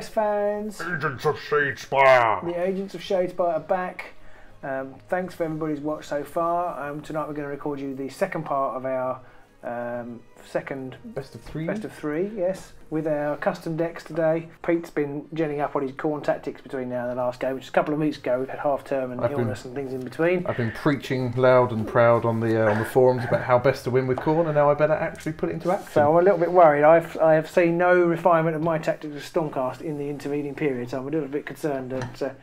Yes, fans. Agents of Shadespire. The Agents of Shadespire are back. Thanks for everybody's watch so far. Tonight we're going to record you the second part of our second Best of three. Best of three, yes, with our custom decks today. Pete's been gelling up on his Khorne tactics between now and the last game, which is a couple of weeks ago. We've had half term and illness and things in between. I've been preaching loud and proud on the forums about how best to win with Khorne, and now I better actually put it into action. So I'm a little bit worried. I have seen no refinement of my tactics of Stormcast in the intervening period, so I'm a little bit concerned that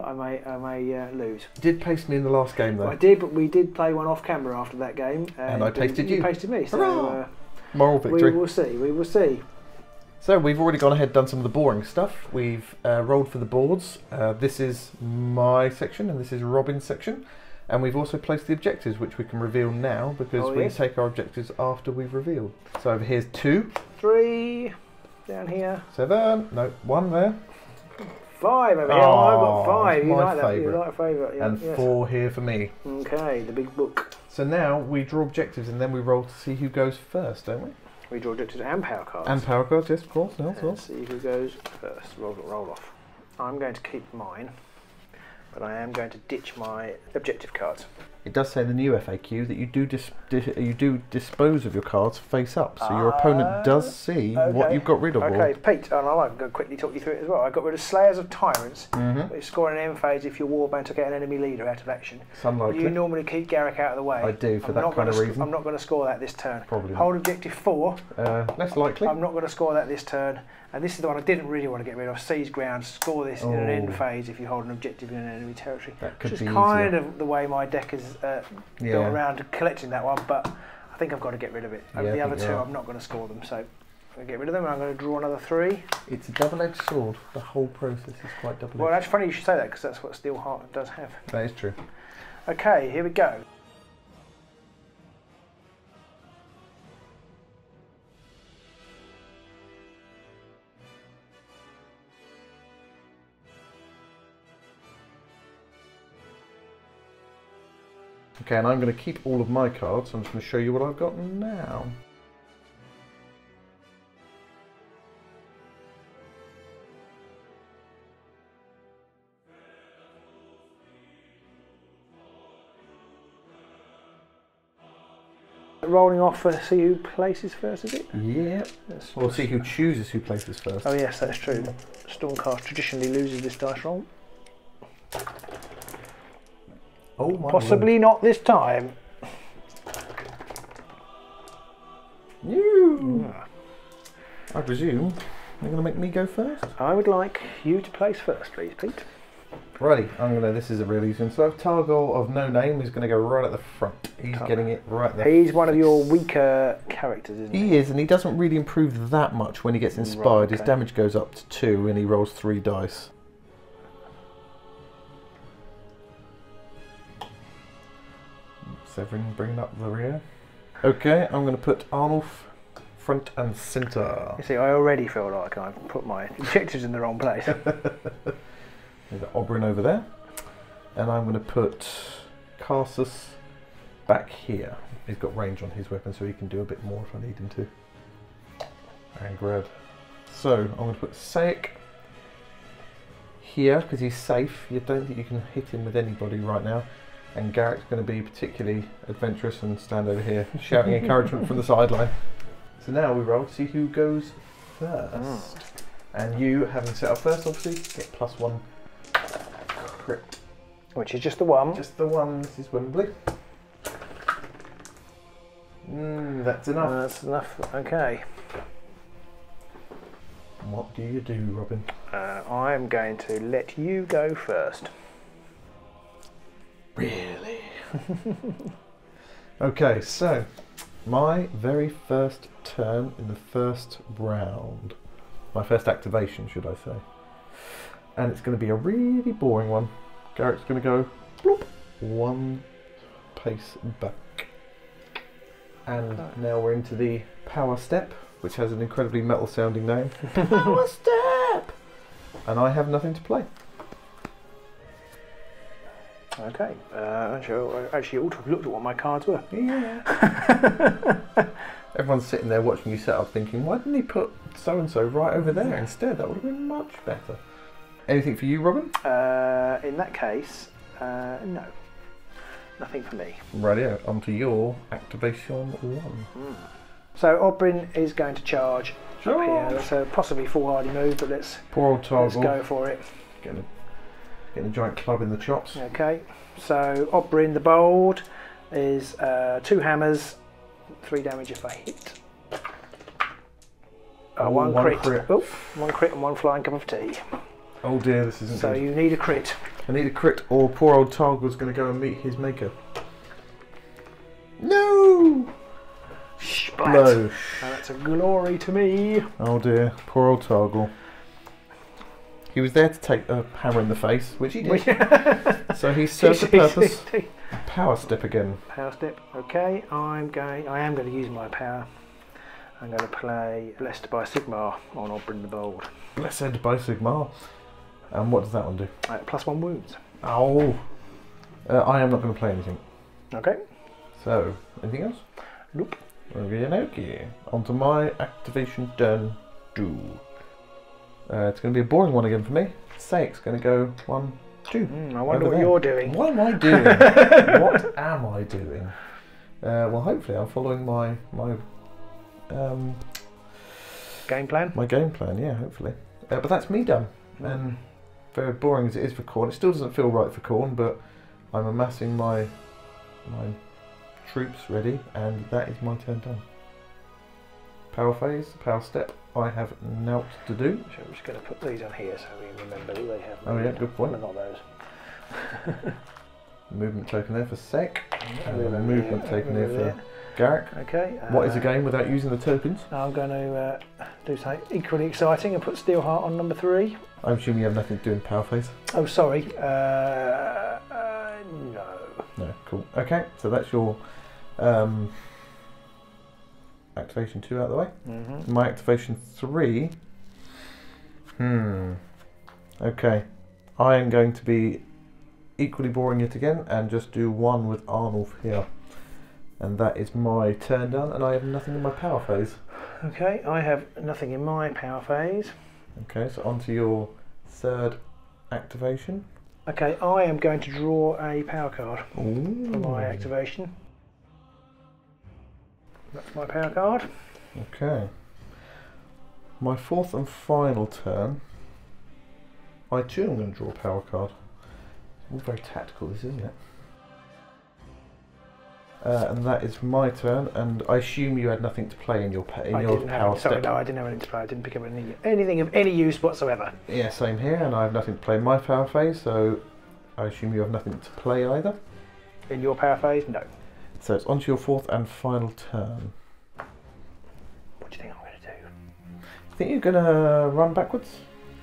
I may lose. You did pace me in the last game though. I did, but we did play one off camera after that game. And I pasted you. You pasted me, so moral victory. We will see, we will see. So we've already gone ahead and done some of the boring stuff. We've rolled for the boards. This is my section and this is Robin's section. And we've also placed the objectives, which we can reveal now because we take our objectives after we've revealed. So over here's 2. 3, down here. 7, no, 1 there. 5 over here. Oh, I've got 5. You my like that? favourite. You like a favourite? Yeah, And 4 here for me. Okay, the big book. So now we draw objectives and then we roll to see who goes first, don't we? We draw objectives and power cards. And power cards, yes, of course. No, Let's see who goes first. Roll off. I'm going to keep mine, but I am going to ditch my objective cards. It does say in the new FAQ that you do dispose of your cards face up, so your opponent does see what you've got rid of. Okay, Pete, and I can quickly talk you through it as well. I got rid of Slayers of Tyrants, which score an end phase if your warband took out an enemy leader out of action. It's unlikely. You normally keep Garrick out of the way. I do, for that kind of reason. I'm not going to score that this turn. Probably not. Hold objective 4. Less likely. I'm not going to score that this turn. And this is the one I didn't really want to get rid of. Seize ground, score this in an end phase if you hold an objective in an enemy territory. That could Which be is kind easier. of the way my deck is built around collecting that one, but I think I've got to get rid of it. The other 2, I'm not going to score them, so I'm going to get rid of them and I'm going to draw another 3. It's a double-edged sword. The whole process is quite double-edged. Well, that's funny you should say that because that's what Steelheart does have. That is true. Okay, here we go. Okay, and I'm going to keep all of my cards. I'm just going to show you what I've got now. Rolling off for see who places first, is it? Yeah. We'll see who chooses who places first. Oh yes, that's true. Stormcast traditionally loses this dice roll. Oh my Possibly not this time. You. I presume you're going to make me go first. I would like you to place first, please, Pete. Righty, this is a really easy one. So Targol of no name is going to go right at the front. He's getting it right there. He's one of your weaker characters, isn't he? He is, and he doesn't really improve that much when he gets inspired. Right, okay. His damage goes up to 2 and he rolls 3 dice. Severin bringing up the rear. Okay, I'm going to put Arnulf front and centre. You see, I already feel like I've put my objectives in the wrong place. There's Oberyn over there. And I'm going to put Carsus back here. He's got range on his weapon, so he can do a bit more if I need him to. And grab. So, I'm going to put Saik here, because he's safe. You don't think you can hit him with anybody right now. And Garrick's going to be particularly adventurous and stand over here shouting encouragement from the sideline. So now we roll to see who goes first. And you, having set up first, obviously, get +1 crit. Which is just the one. Just the one, this is Wembley. That's enough. That's enough, okay. What do you do, Robin? I'm going to let you go first. Really? Okay, so my very first turn in the first round. My first activation, should I say. And it's going to be a really boring one. Garrick's going to go bloop, 1 pace back. And now we're into the power step, which has an incredibly metal sounding name. Power step! And I have nothing to play. Okay. Actually, I ought to have looked at what my cards were. Yeah. Everyone's sitting there watching you set up thinking, why didn't he put so-and-so right over there instead? That would have been much better. Anything for you, Robin? In that case, no. Nothing for me. Radio, on to your activation 1. So Oberyn is going to charge up here. That's a possibly foolhardy move, but let's go for it. Getting a giant club in the chops. Okay, so Oberyn the Bold is 2 hammers, 3 damage if I hit. One crit. Oh, 1 crit and 1 flying cup of tea. Oh dear, this isn't so good. You need a crit. I need a crit, or poor old Targle's going to go and meet his maker. No! Splat. And that's a glory to me. Oh dear, poor old Targle. He was there to take a hammer in the face, which he did. So he served the purpose. Power step again. Power step. Okay, I am going to use my power. I'm going to play Blessed by Sigmar on Oberyn the Bold. Blessed by Sigmar. And what does that one do? +1 wounds. Oh. I am not going to play anything. Okay. So, anything else? Nope. Okay. On to my activation turn 2. It's going to be a boring one again for me. Sake's going to go 1, 2. I wonder what you're doing. What am I doing? What am I doing? Well, hopefully I'm following my game plan. My game plan, yeah, hopefully. But that's me done. And very boring as it is for Khorne, it still doesn't feel right for Khorne, but I'm amassing my troops ready, and that is my turn done. Power phase, power step. I have naught to do. So I'm just going to put these on here so we remember who they have. Oh yeah, good point. Not those. Movement token there for Sek, and a movement token there for Garrick. Okay. What is a game without using the tokens? I'm going to do something equally exciting and put Steelheart on number 3. I'm assuming you have nothing to do in power phase. Oh, sorry. No. No, cool. Okay, so that's your activation 2 out of the way. My activation 3. Okay. I am going to be equally boring yet again and just do 1 with Arnulf here. And that is my turn done, and I have nothing in my power phase. Okay, I have nothing in my power phase. Okay, so on to your 3rd activation. Okay, I am going to draw a power card for my activation. That's my power card. Okay. My 4th and final turn, I too am going to draw a power card. All very tactical, this, isn't it? And that is my turn, and I assume you had nothing to play in your power step. Sorry, no, I didn't have anything to play. I didn't pick up anything of any use whatsoever. Yeah, same here, and I have nothing to play in my power phase, so I assume you have nothing to play either. In your power phase, no. So it's on to your 4th and final turn. What do you think I'm going to do? Think you're going to run backwards?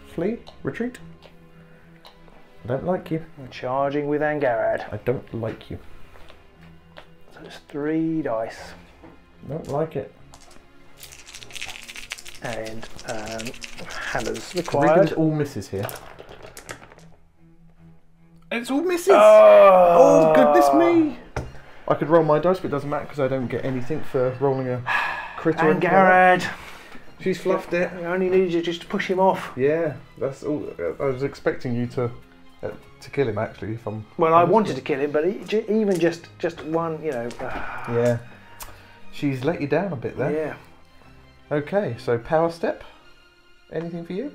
Flee? Retreat? I don't like you. I'm charging with Angarad. I don't like you. So it's 3 dice. Don't like it. And hammers required. required. All misses here. It's all misses! Oh, oh, goodness me! I could roll my dice, but it doesn't matter because I don't get anything for rolling a crit or anything. Angarad! She's fluffed it. I only needed you just to push him off. Yeah, that's all. I was expecting you to kill him actually. If I'm well, I wanted to kill him, but even just one, you know. Yeah, she's let you down a bit there. Yeah. Okay, so power step. Anything for you?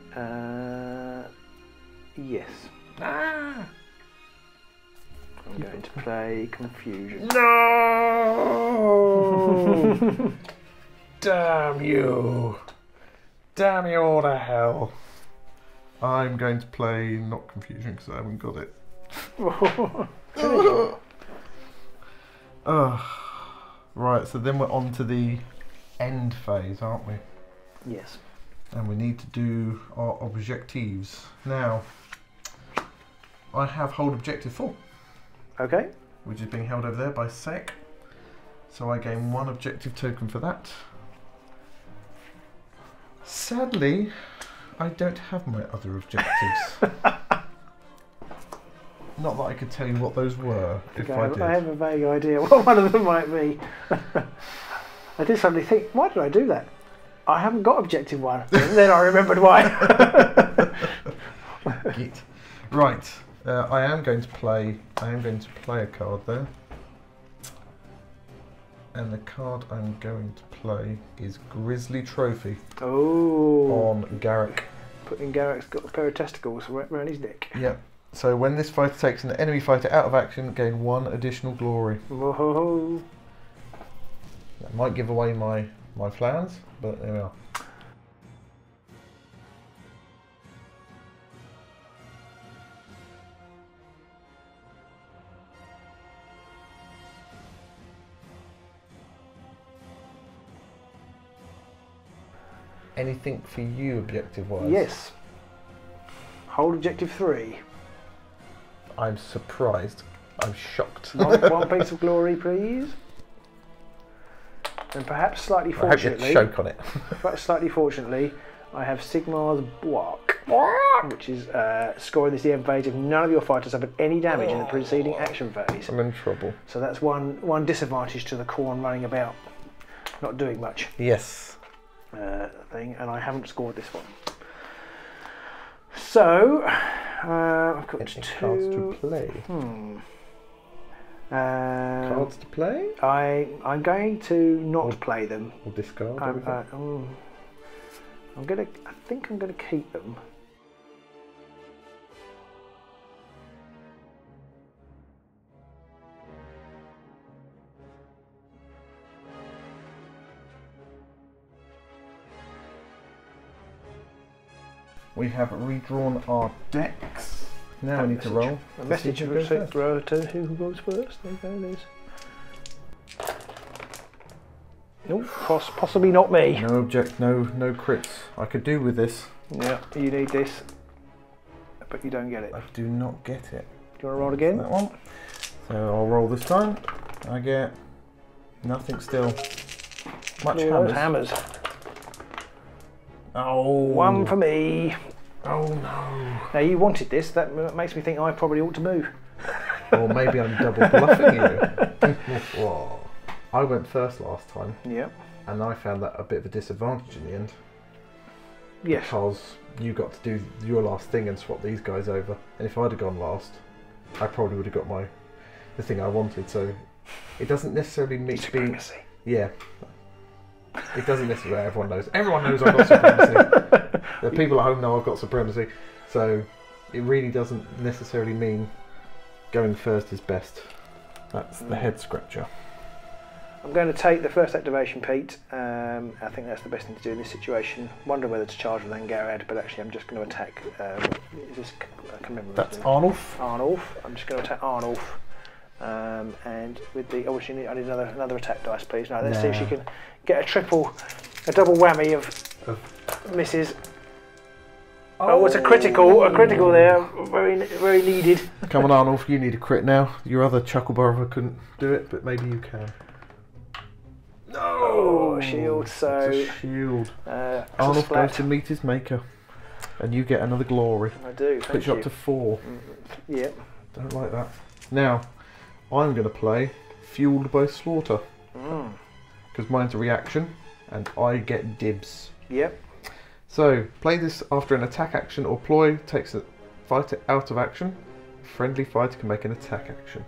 Yes. I'm going to play Confusion. No! Damn you! Damn you all to hell! I'm going to play not Confusion because I haven't got it. Right, so then we're on to the end phase, aren't we? Yes. And we need to do our objectives. Now, I have hold objective 4. Okay. Which is being held over there by Sek. So I gain 1 objective token for that. Sadly, I don't have my other objectives. Not that I could tell you what those were if I did. I have a vague idea what one of them might be. I did suddenly think, why did I do that? I haven't got objective 1. And then I remembered why. Git. Right. I am going to play a card there. And the card I'm going to play is Grizzly Trophy. Oh. On Garrick. Putting Garrick's got a pair of testicles around his neck. Yep. So when this fighter takes an enemy fighter out of action, gain 1 additional glory. Whoa. That might give away my plans, but there we are. Anything for you objective-wise? Yes. Hold objective 3. I'm surprised. I'm shocked. One piece of glory, please. And perhaps slightly fortunately, I hope you choke on it. perhaps slightly fortunately, I have Sigmar's Block, which is scoring this EM phase if none of your fighters suffered any damage in the preceding action phase. I'm in trouble. So that's one disadvantage to the Khorne running about, not doing much. Yes. Thing, and I haven't scored this one. So I've got Any cards to play. Cards to play? I'm going to not play them. Or discard? I think I'm gonna keep them. We have redrawn our decks. Now we need to roll. A message to who goes first. There you go. Nope, possibly not me. No crits. I could do with this. Yeah, you need this, but you don't get it. I do not get it. Do you want to roll again? That one. So I'll roll this time. I get nothing still. Much hammers. Oh. 1 for me. Oh no. Now you wanted this, that makes me think I probably ought to move. Or maybe I'm double bluffing you. Whoa. I went first last time. Yep. And I found that a bit of a disadvantage in the end. Yes. Because you got to do your last thing and swap these guys over. And if I'd have gone last, I probably would have got the thing I wanted. So it doesn't necessarily mean supremacy. Yeah. It doesn't necessarily. Everyone knows. Everyone knows I've got supremacy. The people at home know I've got supremacy. So it really doesn't necessarily mean going first is best. That's the head scratcher. I'm going to take the first activation, Pete. I think that's the best thing to do in this situation. Wondering whether to charge with Angarad, but actually I'm just going to attack. Is this? I can remember. That's Arnulf. Arnulf. I'm just going to attack Arnulf. And with the obviously I need another attack dice, please. Now let's see if she can get a double whammy of misses. Oh, it's a critical there, very needed. Come on, Arnulf, you need a crit now. Your other chuckle brother couldn't do it, but maybe you can. No, shield. So it's a shield. Arnulf goes to meet his maker, and you get another glory. I do. Puts you up to 4. Yep. Don't like that. Now, I'm going to play Fueled by Slaughter. Because mine's a reaction, and I get dibs. Yep. So, play this after an attack action or ploy takes a fighter out of action. A friendly fighter can make an attack action.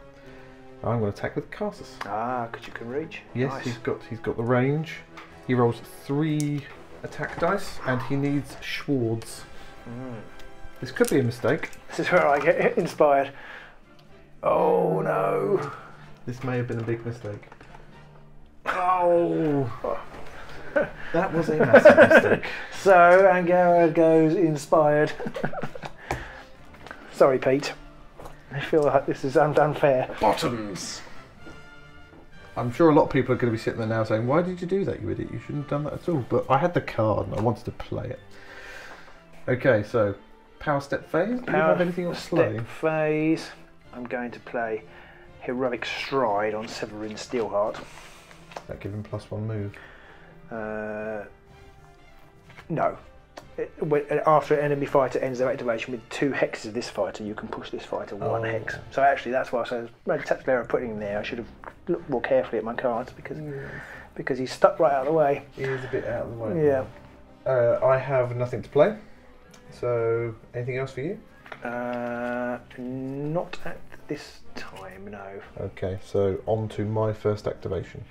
I'm going to attack with Carsus. Ah, because you can reach. Yes, nice. he's got the range. He rolls 3 attack dice, and he needs Schwartz. This could be a mistake. This is where I get inspired. Oh no! This may have been a big mistake. Oh! That was a massive mistake. So Angara goes inspired. Sorry, Pete. I feel like this is unfair. Bottoms! I'm sure a lot of people are going to be sitting there now saying, why did you do that, you idiot? You shouldn't have done that at all. But I had the card and I wanted to play it. Okay, so power step phase. Do you have anything else to play? Step phase. I'm going to play Heroic Stride on Severin Steelheart. That give him +1 move. No. after an enemy fighter ends their activation with 2 hexes of this fighter, you can push this fighter 1 hex. So actually, that's why I said maybe tactical error putting him there. I should have looked more carefully at my cards because he's stuck right out of the way. He is a bit out of the way. Yeah. I have nothing to play. So anything else for you? Not at this time, no. Okay, so on to my first activation.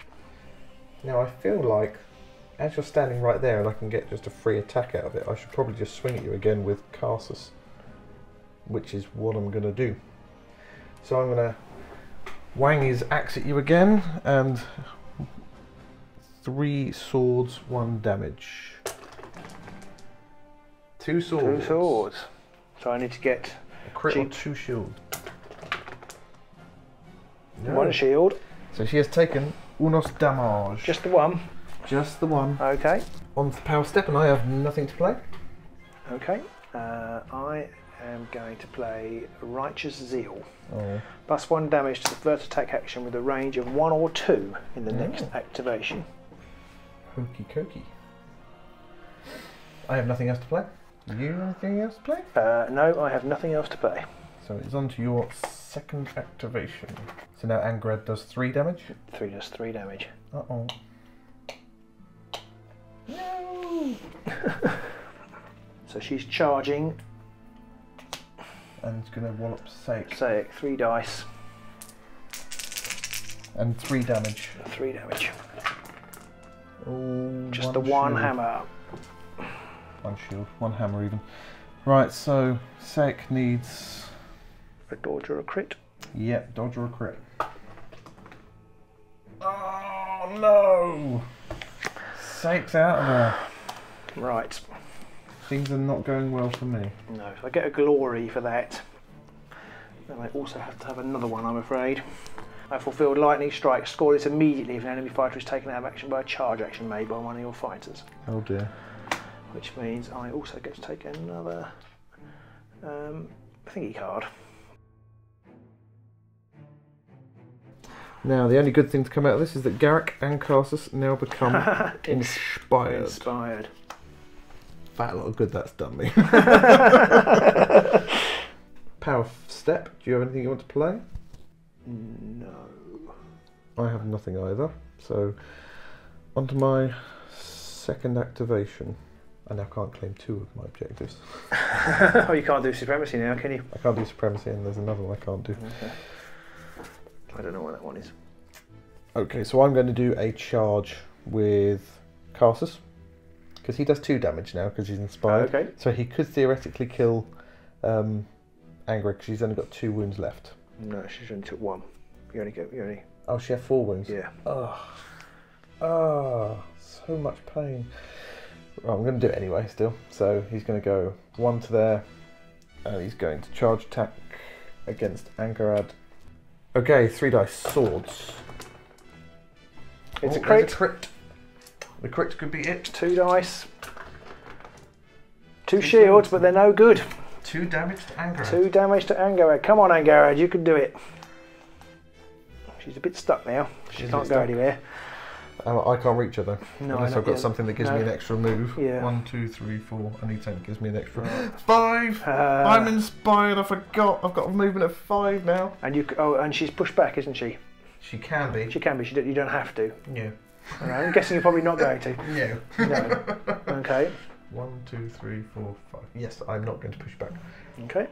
Now I feel like, as you're standing right there and I can get just a free attack out of it, I should probably just swing at you again with Karsus, which is what I'm going to do. So I'm going to wang his axe at you again, and 3 swords, 1 damage. 2 swords. 2 swords. So I need to get a crit or 2 shield. No. 1 shield. So she has taken unos damage. Just the 1. Just the 1. Okay. On to the power step, and I have nothing to play. Okay. I am going to play Righteous Zeal. Oh. Plus 1 damage to the first attack action with a range of 1 or 2 in the next activation. Hokey cokey. I have nothing else to play. You anything else to play? No, I have nothing else to play. So it's on to your second activation. So now Angrad does 3 damage. 3 does 3 damage. Uh-oh. No! So she's charging. And it's going to wallop Sake. Sake, 3 dice. And 3 damage. 3 damage. Oh, just the 1 hammer. 1 shield, 1 hammer even. Right, so Sake needs a dodge or a crit. Yep, dodge or a crit. Oh no! Sake's out of there. Right. Things are not going well for me. No, so I get a glory for that. And I also have to have another one, I'm afraid. I fulfilled Lightning Strike. Score this immediately if an enemy fighter is taken out of action by a charge action made by one of your fighters. Oh dear. Which means I also get to take another thingy card. Now, the only good thing to come out of this is that Garrick and Karsus now become inspired. Inspired. Fat lot of good that's done me. Power step. Do you have anything you want to play? No. I have nothing either. So, onto my second activation. I now can't claim 2 of my objectives. Oh, you can't do Supremacy now, can you? I can't do Supremacy, and there's another one I can't do. Okay. I don't know what that one is. Okay, so I'm going to do a charge with Karsus, because he does 2 damage now, because he's inspired. Okay. So he could theoretically kill Angra, because she's only got 2 wounds left. No, she's only took 1. You only. Oh, she had 4 wounds? Yeah. Oh, so much pain. Well, I'm going to do it anyway still. So he's going to go 1 to there, and he's going to charge attack against Angarad. Okay, 3 dice, swords. It's a crit. A crit. The crit could be it. 2 dice. 2 shields, but they're no good. 2 damage to Angarad. 2 damage to Angarad. Come on, Angarad, you can do it. She's a bit stuck now. She can't go anywhere. I can't reach her though. No, unless I've got something that gives me an extra move. Yeah. 1, 2, 3, 4. I need something that gives me an extra 5. I'm inspired. I forgot. I've got a movement of 5 now. And and she's pushed back, isn't she? She can be. She can be. You don't have to. Yeah. Right, I'm guessing you're probably not going to. No. No. Okay. 1, 2, 3, 4, 5. Yes, I'm not going to push back. Okay.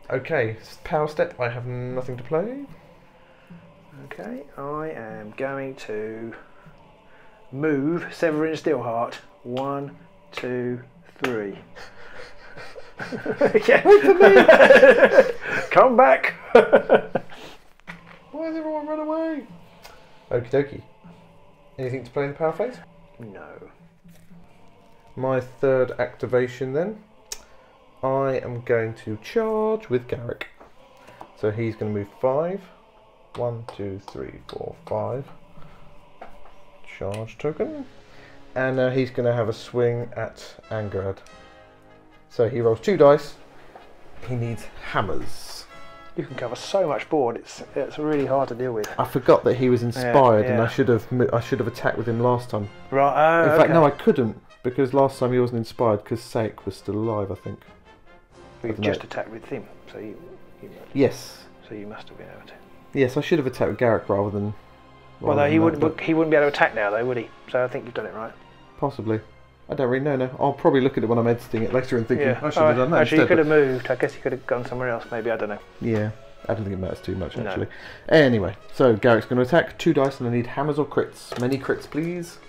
Okay. Power step. I have nothing to play. Okay. I am going to move Severin Steelheart. 1, 2, 3. Yeah. Come back. Why has everyone run away? Okie dokie. Anything to play in the power phase? No. My third activation then. I am going to charge with Garrick. So he's going to move 5. 1, 2, 3, 4, 5. Charge token. And now he's going to have a swing at Angarad. So he rolls 2 dice. He needs hammers. You can cover so much board. It's really hard to deal with. I forgot that he was inspired, yeah. and I should have attacked with him last time. Right. In fact, no, I couldn't because last time he wasn't inspired because Saek was still alive, I think. We've just attacked with him, so you yes. So you must have been able to. Yes, I should have attacked with Garrick rather than. Well, no, he wouldn't be able to attack now, though, would he? So I think you've done it right. Possibly. I don't really know now. I'll probably look at it when I'm editing it later and thinking I should have done that. Actually, you could have moved. I guess you could have gone somewhere else. Maybe, I don't know. Yeah, I don't think it matters too much actually. No. Anyway, so Garrick's going to attack. 2 dice, and I need hammers or crits. Many crits, please.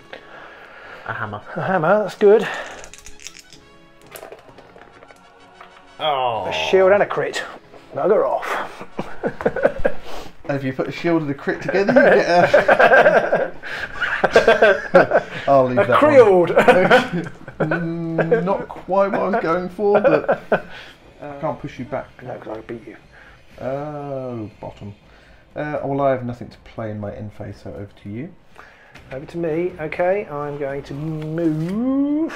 A hammer. A hammer. That's good. Oh. A shield and a crit. Bugger off. And if you put a shield and a crit together, you get a... I'll leave that Creeled. Not quite what I was going for, but I can't push you back. No, because I beat you. Oh, bottom. Well, I have nothing to play in my end phase, so over to you. Over to me. Okay, I'm going to move.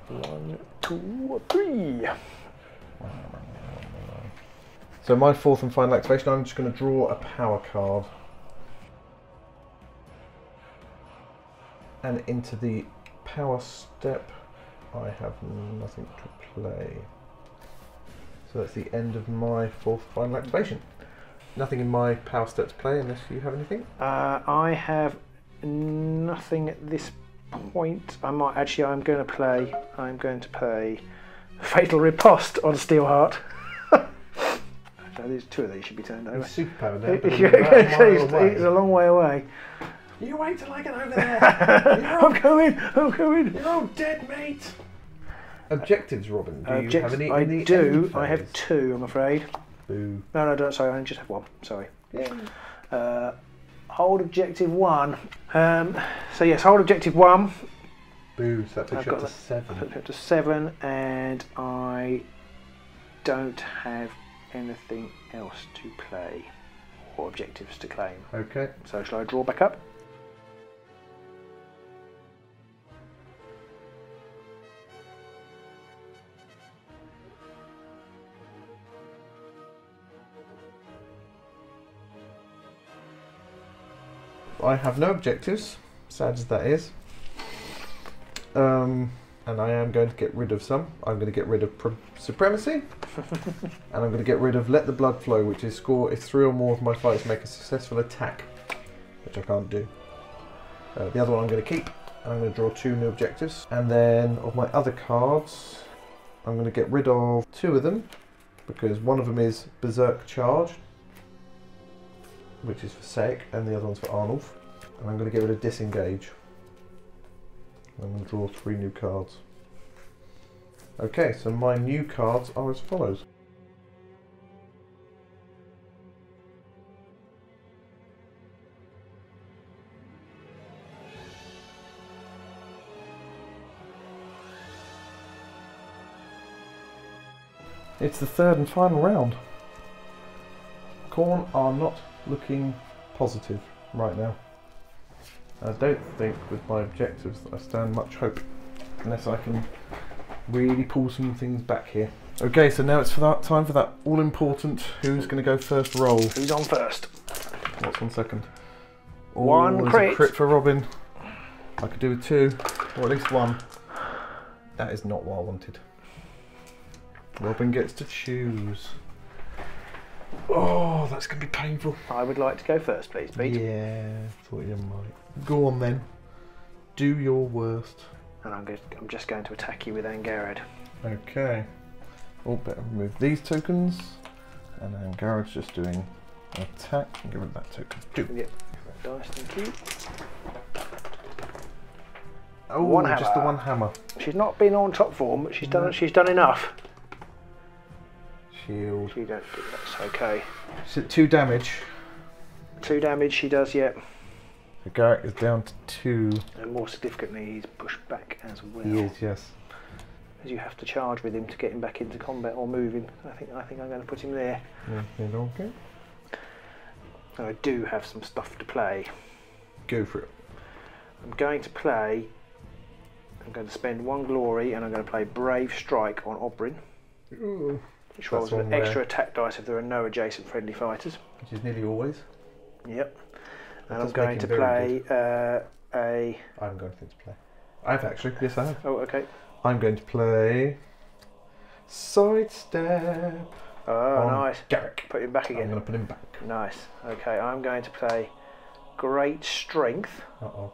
1, 2, 3. So my 4th and final activation, I'm just going to draw a power card. And into the power step, I have nothing to play. So that's the end of my 4th final activation. Nothing in my power step to play unless you have anything? I have nothing at this point. I'm going to play Fatal Riposte on Steelheart. So there's 2 of these should be turned over. It's superpower now. It's a long way away. You wait till I get over there. I'm coming. You're all dead, mate. Objectives, Robin. Do you have any? I do. I have 2, I'm afraid. Boo. No, don't. Sorry, I just have 1. Sorry. Yeah. Hold objective 1. So yes, hold objective 1. Boo. So that puts you up to 7. Puts me up to 7, and I don't have anything else to play or objectives to claim. Okay. So shall I draw back up? I have no objectives, sad as that is. And I am going to get rid of some. I'm going to get rid of Supremacy. And I'm going to get rid of Let the Blood Flow, which is score if 3 or more of my fighters make a successful attack, which I can't do. The other one I'm going to keep, and I'm going to draw 2 new objectives. And then of my other cards, I'm going to get rid of 2 of them, because one of them is Berserk Charge, which is for Saek, and the other one's for Arnulf. And I'm going to get rid of Disengage. I'm going to draw 3 new cards. Okay, so my new cards are as follows. It's the 3rd and final round. Khorne are not looking positive right now. I don't think with my objectives that I stand much hope, unless I can really pull some things back here. Okay, so now it's for that time for that all-important who's going to go first roll. Who's on first? What's on second? Oh, 1 crit. A crit for Robin. I could do with 2, or at least 1. That is not what I wanted. Robin gets to choose. Oh, that's going to be painful. I would like to go first, please, Pete. Yeah, thought you might. Go on then. Do your worst. And I'm just going to attack you with Angarad. Okay. Oh, better remove these tokens. And then Angarad's just doing an attack. And get rid of that token. 2. Yep. Dice, thank you. Oh, 1 hammer. Just the 1 hammer. She's not been on top form, but she's done enough. Shield. She don't do that's okay. So 2 damage. 2 damage she does, yet. So Garrick is down to 2. And more significantly, he's pushed back as well. He is, yes. As you have to charge with him to get him back into combat or move him. I think I'm going to put him there. Okay. And I do have some stuff to play. Go for it. I'm going to spend 1 glory, and I'm going to play Brave Strike on Oberyn. Ooh. Which rolls with extra attack dice if there are no adjacent friendly fighters. Which is nearly always. Yep. And I'm going to play a... I haven't got anything to play. I have actually. Yes, I have. Oh, okay. I'm going to play Sidestep. Oh, nice. Garrick. Put him back again. I'm going to put him back. Nice. Okay, I'm going to play Great Strength, Uh-oh.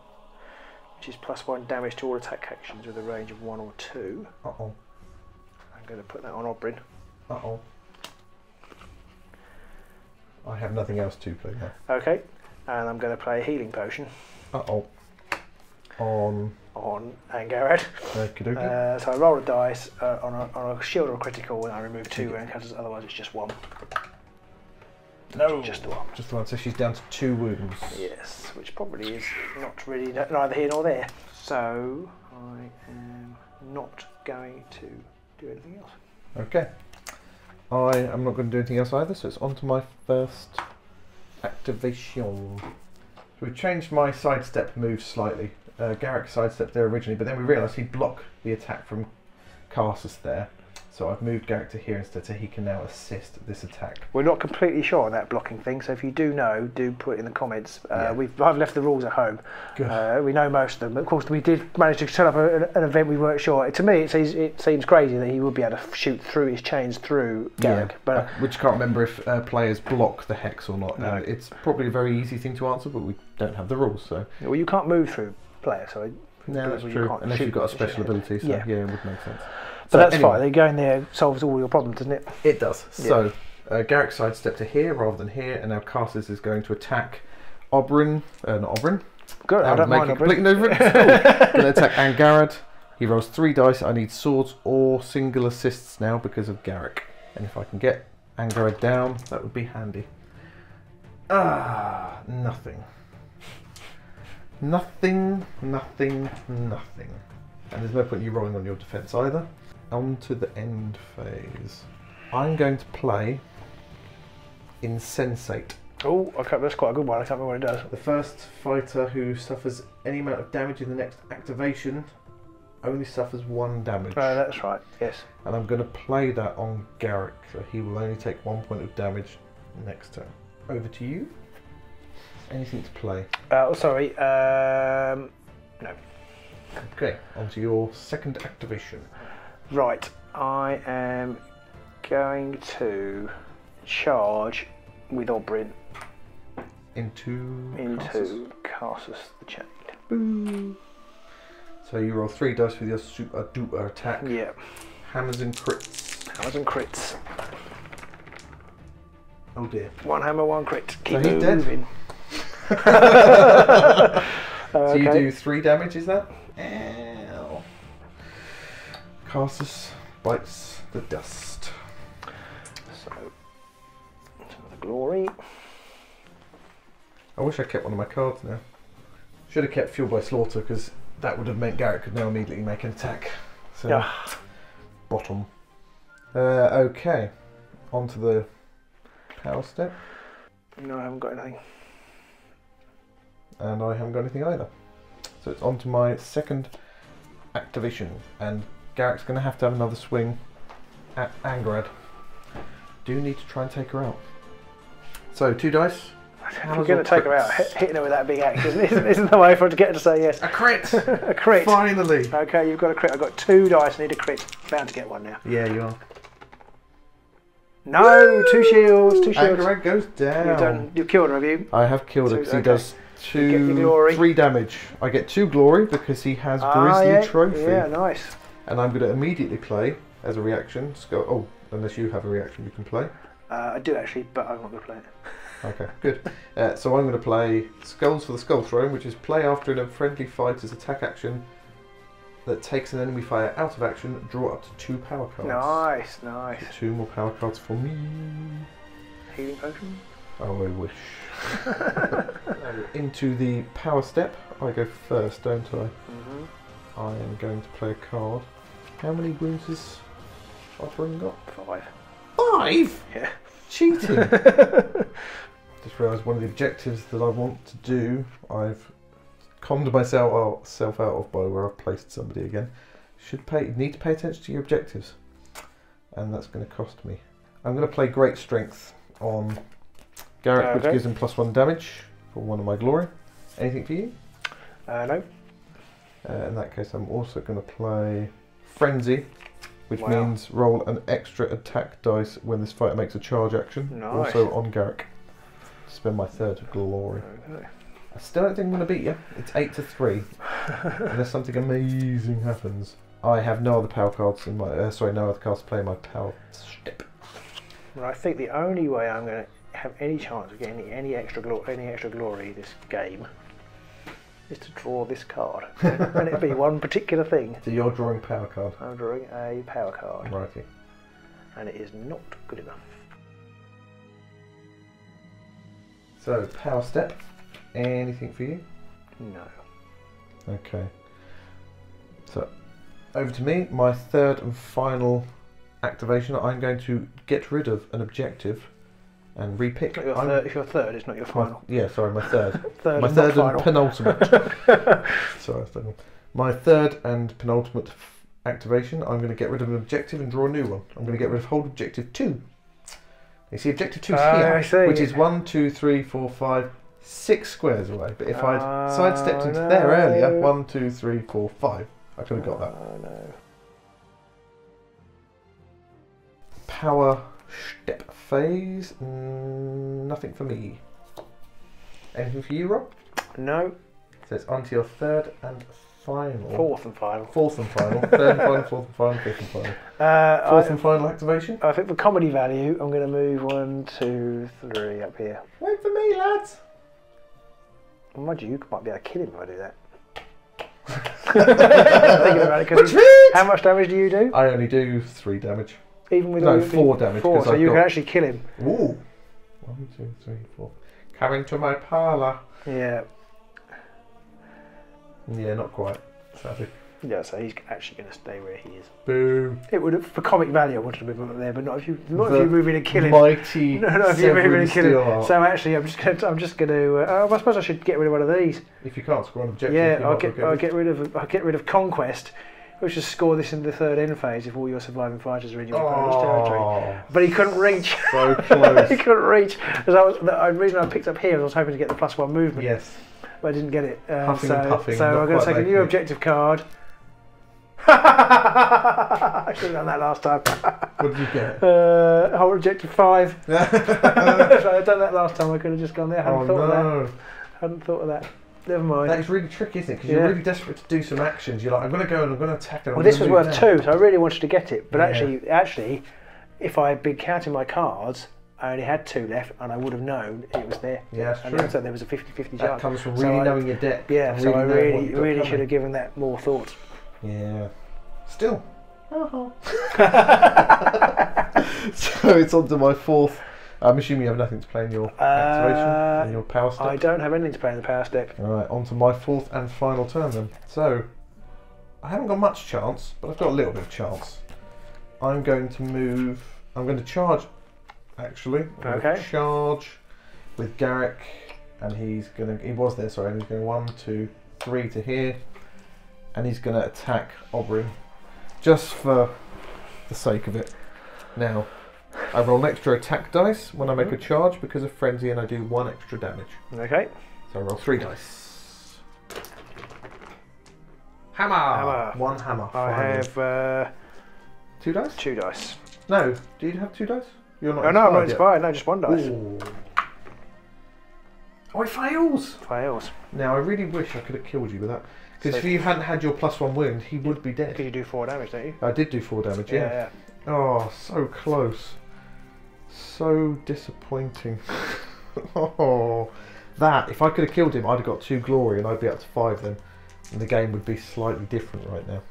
which is +1 damage to all attack actions with a range of 1 or 2. Uh-oh. I'm going to put that on Oberyn. Uh-oh. I have nothing else to play now. Okay, and I'm going to play a Healing Potion. Uh-oh. On Angarad. Okey-dokey. So I roll a dice on a shield or a critical, and I remove 2 encounters. Otherwise, it's just 1. No, just the one. Just the one. So she's down to 2 wounds. Yes, which probably is not really neither here nor there. So I am not going to do anything else. Okay. I am not going to do anything else either. So it's on to my first activation. So we changed my sidestep move slightly. Garrick sidestepped there originally, but then we realised he'd block the attack from Carsus there. So I've moved Garrick to here instead, so he can now assist this attack. We're not completely sure on that blocking thing, so if you do know, do put it in the comments. Yeah. I've left the rules at home. We know most of them. Of course, we did manage to set up an event we weren't sure. To me, it seems crazy that he would be able to shoot through his chains through Garrick. Yeah, but which I can't remember if players block the hex or not. No. It's probably a very easy thing to answer, but we don't have the rules, so... Well, you can't move through players, so... No, that's true, unless you've got a special ability, so yeah, it would make sense. But that's anyway, fine, going there solves all your problems, doesn't it? It does. Yeah. So, Garrick sidestepped to here rather than here, and now Carsus is going to attack Oberyn, not Oberyn. Good, I don't mind Oberyn. Completely over it. Going to attack Angarad. He rolls 3 dice. I need swords or single assists now because of Garrick. And if I can get Angarad down, that would be handy. Ah, nothing. Nothing, nothing, nothing. And there's no point you rolling on your defence either. On to the end phase. I'm going to play Insensate. Oh, okay, that's quite a good one. I can't remember what it does. The first fighter who suffers any amount of damage in the next activation only suffers 1 damage. Oh, that's right, yes. And I'm going to play that on Garrick, so he will only take 1 point of damage next turn. Over to you. Anything to play? Sorry, no. Okay, on to your second activation. Right, I am going to charge with Oberyn into Carsus the Chained. Boo. So you roll 3 dice with your super duper attack. Yeah. Hammers and crits. Hammers and crits. Oh dear. 1 hammer, 1 crit. Keep so he's moving. So you do 3 damage, is that? Ow. Carsus bites the dust. So, the glory. I wish I kept one of my cards now. Should have kept Fuel by Slaughter because that would have meant Garrick could now immediately make an attack. So, yeah. Bottom. Okay, on to the power step. No, I haven't got anything. And I haven't got anything either. So it's on to my second activation, and Garrick's going to have another swing at Angarad. Do need to try and take her out. So 2 dice. If you're going to take her out, hitting her with that big axe isn't the way for her to get her to say yes. A crit! A crit! Finally! Okay, you've got a crit. I've got 2 dice, I need a crit. Bound to get one now. Yeah, you are. No! Woo! 2 shields, 2 shields. Angarad goes down. You've killed her, have you? I have killed her because he does 3 damage. I get 2 glory because he has Grizzly Trophy. Yeah, nice. And I'm going to immediately play as a reaction. Oh, unless you have a reaction you can play. I do actually, but I'm not going to play it. Okay, good. So I'm going to play Skulls for the Skull Throne, which is play after a friendly fighter's attack action that takes an enemy fighter out of action, draw up to 2 power cards. Nice, nice. So 2 more power cards for me. Healing potion? Oh, I wish. Into the power step, I go first, don't I? Mm-hmm. I am going to play a card. How many wounds has Oberyn got? 5. 5? Yeah. Cheating! Just realised one of the objectives that I want to do, I've conned myself out of by where I've placed somebody again. Need to pay attention to your objectives. And that's going to cost me. I'm going to play Great Strength on Garrick, which gives him +1 damage for 1 of my glory. Anything for you? No. In that case, I'm also going to play Frenzy, which Wow. means roll an extra attack dice when this fighter makes a charge action. Nice. Also on Garrick. Spend my third glory. Okay. I still don't think I'm going to beat you. It's 8-3. Unless something amazing happens. I have no other power cards in my... no other cards to play in my power step. Well, I think the only way I'm going to have any chance of getting any extra glory this game is to draw this card. And it'll be one particular thing. So you're drawing power card. I'm drawing a power card. Righty. And it is not good enough. So, power step. Anything for you? No. Okay. So, over to me. My third and final activation. I'm going to get rid of an objective and repick. It's not your if you're third, it's not your final. Yeah, sorry, my third. Third my and third not and final. penultimate. Sorry, my third and penultimate activation. I'm going to get rid of an objective and draw a new one. I'm going to get rid of hold objective 2. You see, objective 2 is here, I see. which is 1, 2, 3, 4, 5, 6 squares away. But if I'd sidestepped into there earlier, 1, 2, 3, 4, 5, I could have got that. Oh no. Power step phase. Nothing for me. Anything for you, Rob? No. So it's on to your third and final. Fourth and final. Fourth and final. Third and final, fourth and final, fifth and final. Fourth and final activation. I think for comedy value, I'm going to move 1, 2, 3 up here. Wait for me, lads. Well, mind you might be able to kill him if I do that. Thinking about it, 'cause how much damage do you do? I only do 3 damage. Even with No, all 4 damage. 4, so I've you got... can actually kill him. Ooh. 1, 2, 3, 4. Coming to my parlour. Yeah. Yeah, not quite. Sadly. Yeah, so he's actually going to stay where he is. Boom. It would, for comic value, I wanted to move him up there, but not if you move in and kill him. Mighty. No, if you move in and kill him. Steelheart. So actually, I'm just going to. I suppose I should get rid of one of these. If you can't score an objective, Yeah, I'll get rid of conquest, which is score this in the third end phase if all your surviving fighters are in your opponent's territory. But he couldn't reach. So close. He couldn't reach. The reason I picked up here was I was hoping to get the +1 movement. Yes. But I didn't get it. Huffing and puffing, so not I'm going to quite take a new making it. objective card. I should have done that last time. What did you get? Whole objective 5. So I'd done that last time. I could have just gone there. Hadn't thought of that. Never mind. That is really tricky, isn't it? Because you're really desperate to do some actions. You're like, I'm going to go and I'm going to attack it. Well, this was worth 2, so I really wanted to get it. But Yeah. actually, if I had been counting my cards, I only had 2 left, and I would have known it was there. Yeah, that's and true. so there was a 50-50 chance. That comes from really knowing your deck. Yeah, and so I knowing what you've got really coming. should have given that more thought. Yeah. Still. So it's on to my fourth. I'm assuming you have nothing to play in your activation, in your power step. I don't have anything to play in the power step. Alright, on to my fourth and final turn then. So, I haven't got much chance, but I've got a little bit of chance. I'm going to charge, actually. I'm going to charge with Garrick, and he was there, sorry, and he's going 1, 2, 3 to here, and he's going to attack Aubrey, just for the sake of it. Now, I roll an extra attack dice when I make a charge because of frenzy, and I do 1 extra damage. Okay. So I roll 3 dice. Hammer. 1 hammer. I have 2 dice. 2 dice. No, do you have 2 dice? You're not. Oh no, I'm not inspired. No, just 1 dice. Ooh. Oh, it fails. Fails. Now I really wish I could have killed you with that, because if you hadn't had your +1 wound, he would be dead. Because you do 4 damage, don't you? I did do 4 damage. Yeah. Oh, so close. So disappointing. Oh, that, if I could have killed him, I'd have got 2 glory and I'd be up to 5 then. And the game would be slightly different right now.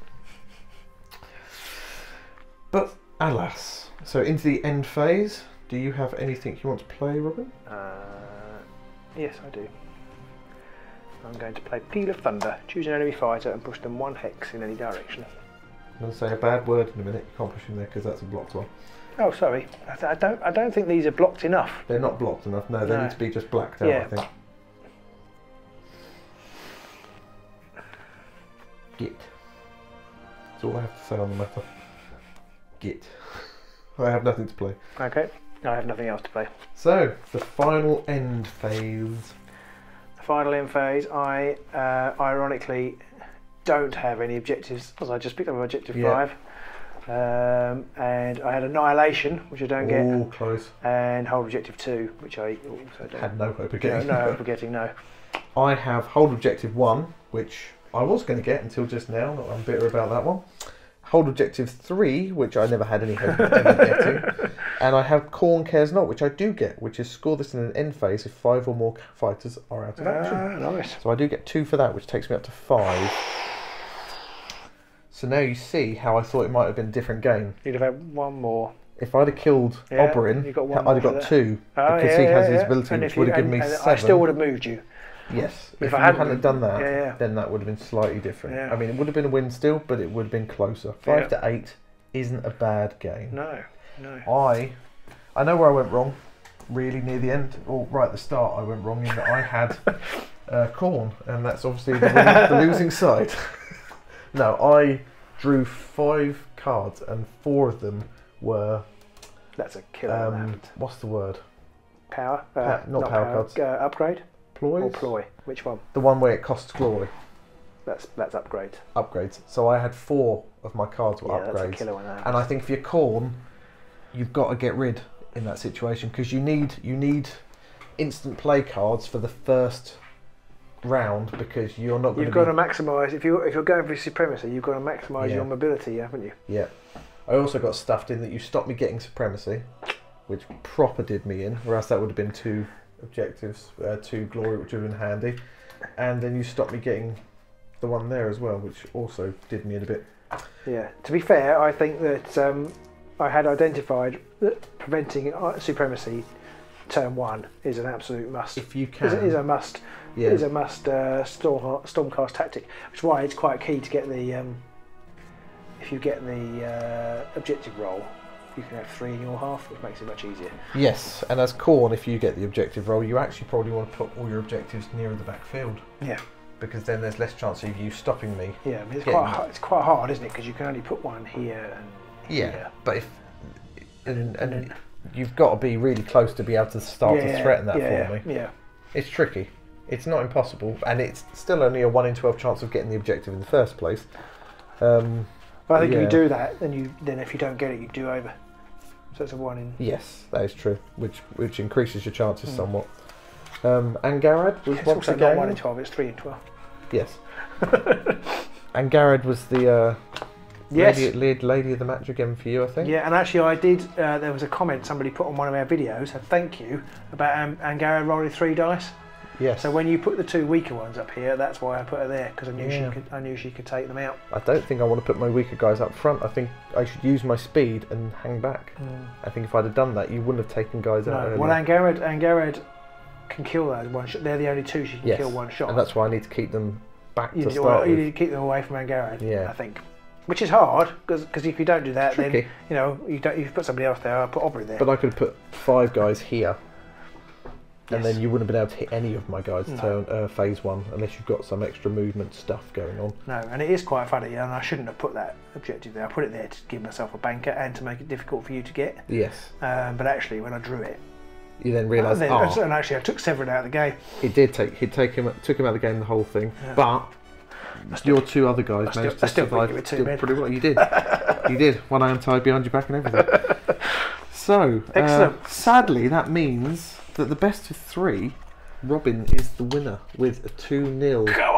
But, alas. So, into the end phase, do you have anything you want to play, Robin? Yes, I do. I'm going to play Peal of Thunder. Choose an enemy fighter and push them 1 hex in any direction. I'm going to say a bad word in a minute. You can't push him there because that's a blocked one. Oh, sorry. I don't think these are blocked enough. They're not blocked enough. No, they need to be just blacked out, I think. Git. That's all I have to say on the matter. Git. I have nothing to play. Okay. I have nothing else to play. So, the final end phase. Final end phase, I ironically don't have any objectives, as I just picked up objective 5. And I had Annihilation, which I don't get. Oh, close. And Hold Objective 2, which I also don't. Had no hope of getting. No hope of getting, no. I have Hold Objective 1, which I was going to get until just now. I'm bitter about that one. Hold Objective 3, which I never had any hope of ever getting. And I have Khorne Cares Not, which I do get, which is score this in an end phase if 5 or more fighters are out of action. Nice. So I do get 2 for that, which takes me up to 5. So now you see how I thought it might have been a different game. You'd have had 1 more. If I'd have killed Oberyn, I'd have got 2. Because he has his ability, which would have given me 7. I still would have moved you. Yes. If I hadn't done that, then that would have been slightly different. Yeah. I mean, it would have been a win still, but it would have been closer. 5 to 8 isn't a bad game. No. I know where I went wrong, really near the end, or right at the start I went wrong in that I had Khorne, and that's obviously the losing side. No, I drew 5 cards and 4 of them were... That's a killer. What's the word? Power? Not power cards. Upgrade? Ploys? Or ploy? Which one? The one where it costs glory. That's upgrade. Upgrades. So I had 4 of my cards were upgrades. That's a killer one. And I think if you're Khorne, you've got to get rid in that situation because you need instant play cards for the first round because you're not going to. You've got to maximise if you're going for supremacy. You've got to maximise your mobility, haven't you? Yeah. I also got stuffed in that you stopped me getting supremacy, which proper did me in, or else that would have been 2 objectives, 2 glory, which would have been handy, and then you stopped me getting the one there as well, which also did me in a bit. Yeah. To be fair, I think that I had identified that preventing supremacy turn 1 is an absolute must. If you can, is a must. Yeah. Is a must Stormcast tactic. Which is why it's quite key to get the. If you get the objective roll, you can have 3 in your half, which makes it much easier. Yes, and as Khorne, if you get the objective roll, you actually probably want to put all your objectives nearer the backfield. Yeah. Because then there's less chance of you stopping me. Yeah, I mean, it's quite hard, isn't it? Because you can only put 1 here and here. But if and you've got to be really close to be able to start to threaten that for me. Yeah. It's tricky. It's not impossible, and it's still only a 1 in 12 chance of getting the objective in the first place. But I think if you do that, then if you don't get it, you do over. So it's a 1 in. Yes, that is true, which increases your chances somewhat. Angarad was once also again not 1 in 12; it's 3 in 12. Yes. Angarad was the lady of the match again for you, I think. Yeah, and actually I did. There was a comment somebody put on one of our videos. A thank you about Angarad rolling 3 dice. Yes. So when you put the 2 weaker ones up here, that's why I put her there because I knew she could take them out. I don't think I want to put my weaker guys up front. I think I should use my speed and hang back. I think if I'd have done that, you wouldn't have taken guys out earlier. Well, Angarad can kill those 1 shot. They're the only 2 she can kill 1 shot. And that's why I need to keep them back to start with. You need to keep them away from Angarad. Yeah. I think. Which is hard because if you don't do that, then you put somebody else there. I put Aubrey there. But I could have put 5 guys here. And then you wouldn't have been able to hit any of my guys turn phase 1 unless you've got some extra movement stuff going on. No, and it is quite funny, and I shouldn't have put that objective there. I put it there to give myself a banker and to make it difficult for you to get. Yes. But actually, when I drew it, you then realised. And actually, I took Severin out of the game. It did took him out of the game the whole thing, but your 2 other guys managed to survive pretty well. You did. You did. 1 hand tied behind your back and everything. So, excellent. Sadly, that means that the best of 3, Robin is the winner with a 2-0. Come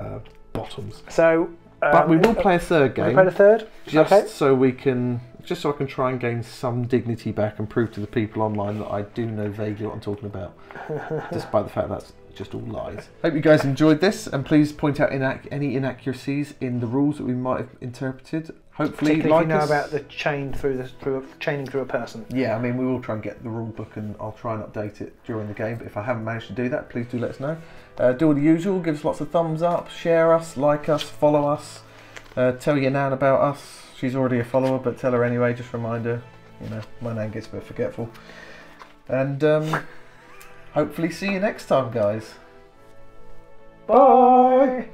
on! Bottoms. So, but we will play a 3rd game. We'll play the 3rd? Just so I can try and gain some dignity back and prove to the people online that I do know vaguely what I'm talking about, despite the fact that's just all lies. Hope you guys enjoyed this, and please point out any inaccuracies in the rules that we might have interpreted. Hopefully, particularly if you know about the chaining through a person. Yeah, I mean, we will try and get the rule book, and I'll try and update it during the game. But if I haven't managed to do that, please do let us know. Do all the usual. Give us lots of thumbs up, share us, like us, follow us. Tell your nan about us. She's already a follower, but tell her anyway. Just remind her. My nan gets a bit forgetful. And hopefully see you next time, guys. Bye.